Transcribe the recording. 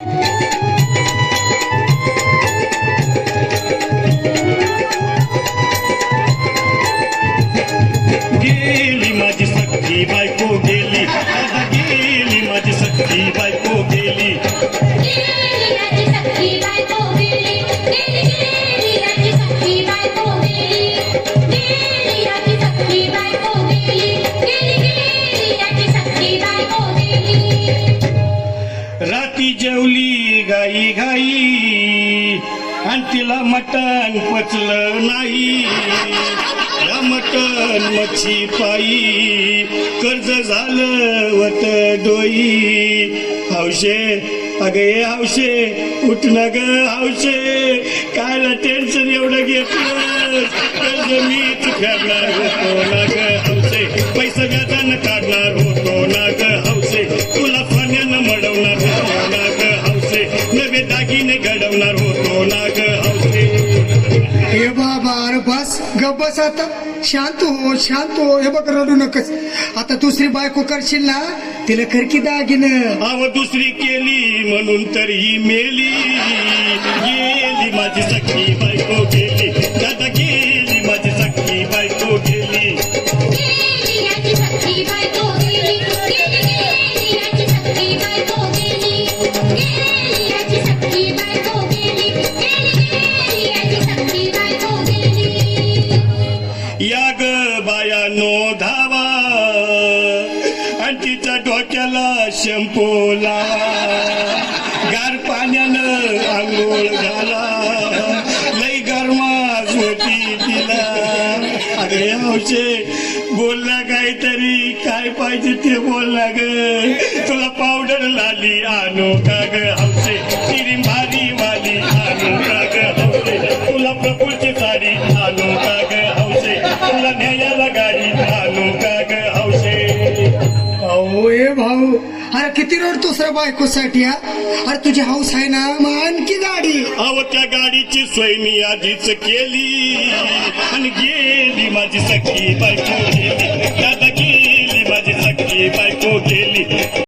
गेली माझी सख्खी बायको गेली, दादा गेली माझी सख्खी बायको गेली. राती जेवली गाई गाई आणि तिला मटण पचलं नाही. या मटण मच्छी पायी कर्ज झालं वत डोई. हौशे अगे हौशे उठ न ग हौशे, कायला टेन्शन एवढं घेतलं. कर्ज मीच फेडणार होतो ना ग हौशे, पैसा व्याजानं काढणार होतो ना ग हौशे. तुला सोन्यानं मडवणार होतो ना ग हौशे, नवे दागिने घडवणार होतो ना ग हौशे. हे बाबा अरे बस गप बस आता, शांत हो. हे बघ रडू नकस. आता दुसरी बायको करशील ना, तिला खरकी दागिनं. अव दुसरी केली म्हणून तर ही मेली. गेली माझी सख्खी बायको गेली, दादा गेली माझी सख्खी बायको गेली. या ग बायानो धावा आणि तिच्या डोक्याला शॅम्पू लावा. गार पाण्यानं आंघोळ घाला, लई गरमास होती तिला. अगं हौशे बोलला काहीतरी, काय पाहिजे ते बोलला ग. तुला पावडर लाली आणू का ग हौशे, तिरी भारी वाली आणू का ग हौशे. तुला प्रकृती साडी आणू का ग हौशे, तुला न्यायाला गाडी आणू का ग हौशे. अहो हे भाऊ, अरे किती रडतोस रे बायकोसाठी. अरे तुझी हौस आहे ना, मग आणखी गाडी. अहो त्या गाडीची सोय मी आधीच केली आणि गेली माझी सख्खी बायको गेली, दादा गेली माझी सख्खी बायको गेली.